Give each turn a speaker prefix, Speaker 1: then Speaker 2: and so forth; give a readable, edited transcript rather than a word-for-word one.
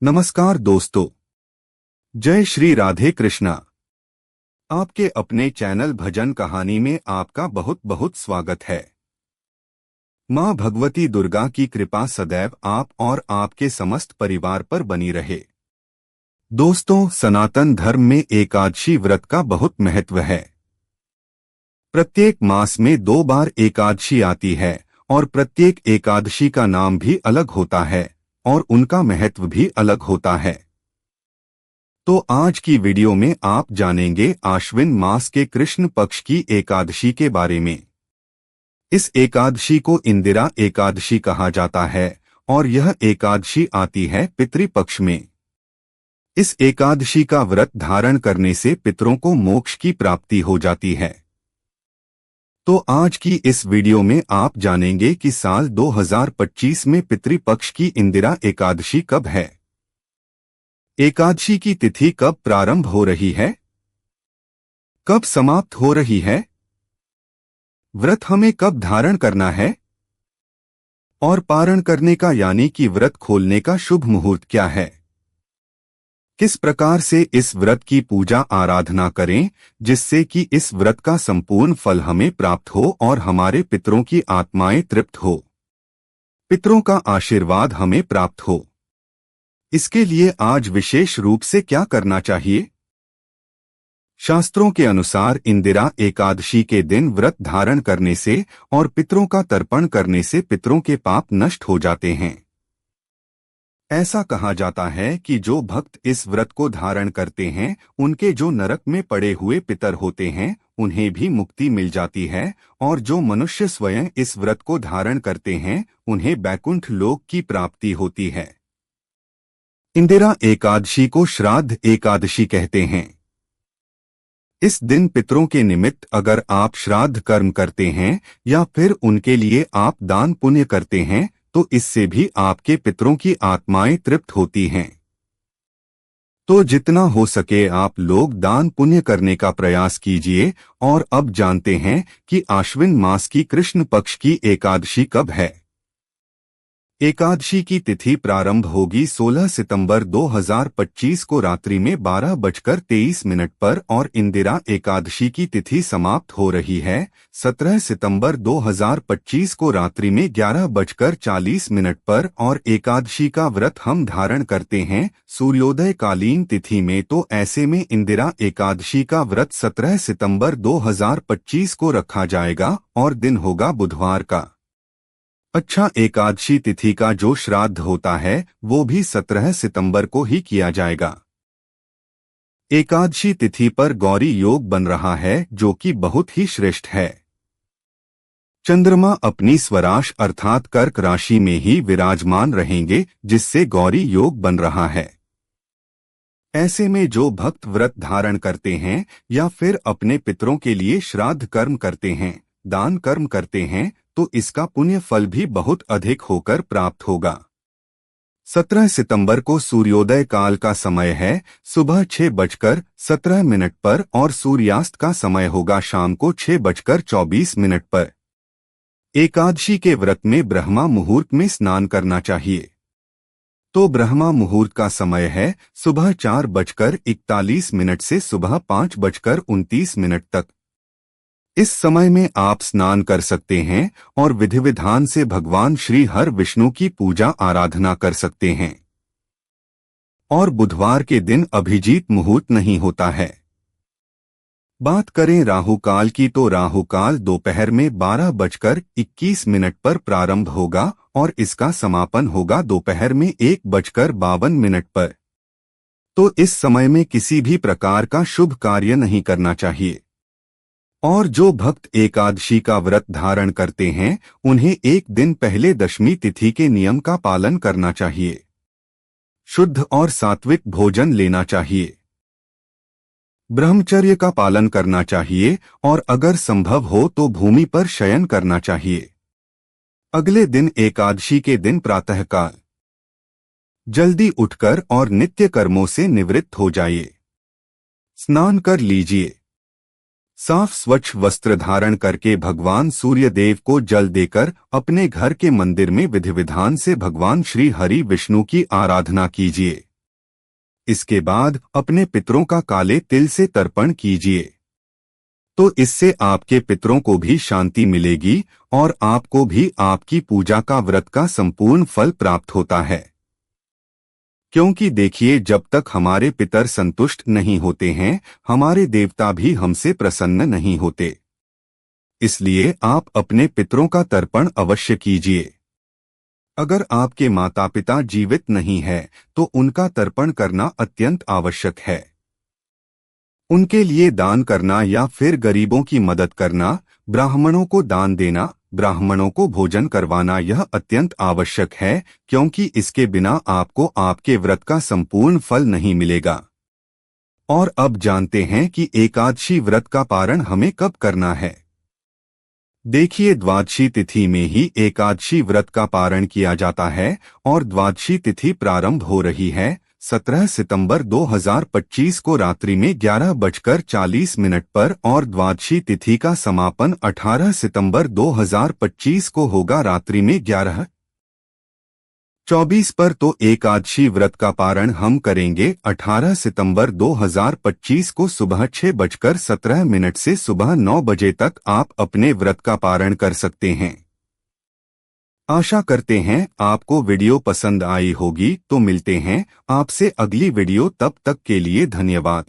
Speaker 1: नमस्कार दोस्तों, जय श्री राधे कृष्णा। आपके अपने चैनल भजन कहानी में आपका बहुत बहुत स्वागत है। मां भगवती दुर्गा की कृपा सदैव आप और आपके समस्त परिवार पर बनी रहे। दोस्तों, सनातन धर्म में एकादशी व्रत का बहुत महत्व है। प्रत्येक मास में 2 बार एकादशी आती है और प्रत्येक एकादशी का नाम भी अलग होता है और उनका महत्व भी अलग होता है। तो आज की वीडियो में आप जानेंगे आश्विन मास के कृष्ण पक्ष की एकादशी के बारे में। इस एकादशी को इंदिरा एकादशी कहा जाता है और यह एकादशी आती है पितृपक्ष में। इस एकादशी का व्रत धारण करने से पितरों को मोक्ष की प्राप्ति हो जाती है। तो आज की इस वीडियो में आप जानेंगे कि साल 2025 में पितृपक्ष की इंदिरा एकादशी कब है, एकादशी की तिथि कब प्रारंभ हो रही है, कब समाप्त हो रही है, व्रत हमें कब धारण करना है और पारण करने का यानी कि व्रत खोलने का शुभ मुहूर्त क्या है, किस प्रकार से इस व्रत की पूजा आराधना करें जिससे कि इस व्रत का संपूर्ण फल हमें प्राप्त हो और हमारे पितरों की आत्माएं तृप्त हो, पितरों का आशीर्वाद हमें प्राप्त हो। इसके लिए आज विशेष रूप से क्या करना चाहिए। शास्त्रों के अनुसार इंदिरा एकादशी के दिन व्रत धारण करने से और पितरों का तर्पण करने से पितरों के पाप नष्ट हो जाते हैं। ऐसा कहा जाता है कि जो भक्त इस व्रत को धारण करते हैं उनके जो नरक में पड़े हुए पितर होते हैं उन्हें भी मुक्ति मिल जाती है और जो मनुष्य स्वयं इस व्रत को धारण करते हैं उन्हें बैकुंठ लोक की प्राप्ति होती है। इंदिरा एकादशी को श्राद्ध एकादशी कहते हैं। इस दिन पितरों के निमित्त अगर आप श्राद्ध कर्म करते हैं या फिर उनके लिए आप दान पुण्य करते हैं तो इससे भी आपके पितरों की आत्माएं तृप्त होती हैं। तो जितना हो सके आप लोग दान पुण्य करने का प्रयास कीजिए। और अब जानते हैं कि आश्विन मास की कृष्ण पक्ष की एकादशी कब है। एकादशी की तिथि प्रारंभ होगी 16 सितंबर 2025 को रात्रि में 12:23 पर और इंदिरा एकादशी की तिथि समाप्त हो रही है 17 सितंबर 2025 को रात्रि में 11:40 पर और एकादशी का व्रत हम धारण करते हैं सूर्योदय कालीन तिथि में। तो ऐसे में इंदिरा एकादशी का व्रत 17 सितंबर 2025 को रखा जाएगा और दिन होगा बुधवार का। अच्छा, एकादशी तिथि का जो श्राद्ध होता है वो भी 17 सितंबर को ही किया जाएगा। एकादशी तिथि पर गौरी योग बन रहा है जो कि बहुत ही श्रेष्ठ है। चंद्रमा अपनी स्वराश अर्थात कर्क राशि में ही विराजमान रहेंगे जिससे गौरी योग बन रहा है। ऐसे में जो भक्त व्रत धारण करते हैं या फिर अपने पितरों के लिए श्राद्ध कर्म करते हैं, दान कर्म करते हैं तो इसका पुण्य फल भी बहुत अधिक होकर प्राप्त होगा। 17 सितंबर को सूर्योदय काल का समय है सुबह 6:17 पर और सूर्यास्त का समय होगा शाम को 6:24 पर। एकादशी के व्रत में ब्रह्मा मुहूर्त में स्नान करना चाहिए। तो ब्रह्मा मुहूर्त का समय है सुबह 4:41 से सुबह 5:29 तक। इस समय में आप स्नान कर सकते हैं और विधि विधान से भगवान श्री हर विष्णु की पूजा आराधना कर सकते हैं। और बुधवार के दिन अभिजीत मुहूर्त नहीं होता है। बात करें राहु काल की तो राहु काल दोपहर में 12:21 पर प्रारंभ होगा और इसका समापन होगा दोपहर में 1:52 पर। तो इस समय में किसी भी प्रकार का शुभ कार्य नहीं करना चाहिए। और जो भक्त एकादशी का व्रत धारण करते हैं उन्हें एक दिन पहले दशमी तिथि के नियम का पालन करना चाहिए। शुद्ध और सात्विक भोजन लेना चाहिए, ब्रह्मचर्य का पालन करना चाहिए और अगर संभव हो तो भूमि पर शयन करना चाहिए। अगले दिन एकादशी के दिन प्रातःकाल जल्दी उठकर और नित्य कर्मों से निवृत्त हो जाइए। स्नान कर लीजिए, साफ स्वच्छ वस्त्र धारण करके भगवान सूर्य देव को जल देकर अपने घर के मंदिर में विधि विधान से भगवान श्री हरि विष्णु की आराधना कीजिए। इसके बाद अपने पितरों का काले तिल से तर्पण कीजिए, तो इससे आपके पितरों को भी शांति मिलेगी और आपको भी आपकी पूजा का व्रत का संपूर्ण फल प्राप्त होता है। क्योंकि देखिए, जब तक हमारे पितर संतुष्ट नहीं होते हैं, हमारे देवता भी हमसे प्रसन्न नहीं होते। इसलिए आप अपने पितरों का तर्पण अवश्य कीजिए। अगर आपके माता पिता जीवित नहीं है तो उनका तर्पण करना अत्यंत आवश्यक है। उनके लिए दान करना या फिर गरीबों की मदद करना, ब्राह्मणों को दान देना, ब्राह्मणों को भोजन करवाना यह अत्यंत आवश्यक है, क्योंकि इसके बिना आपको आपके व्रत का संपूर्ण फल नहीं मिलेगा। और अब जानते हैं कि एकादशी व्रत का पारण हमें कब करना है। देखिए, द्वादशी तिथि में ही एकादशी व्रत का पारण किया जाता है और द्वादशी तिथि प्रारंभ हो रही है 17 सितंबर 2025 को रात्रि में 11:40 पर और द्वादशी तिथि का समापन 18 सितंबर 2025 को होगा रात्रि में 11:24 पर। तो एकादशी व्रत का पारण हम करेंगे 18 सितंबर 2025 को सुबह 6:17 से सुबह 9 बजे तक आप अपने व्रत का पारण कर सकते हैं। आशा करते हैं आपको वीडियो पसंद आई होगी। तो मिलते हैं आपसे अगली वीडियो, तब तक के लिए धन्यवाद।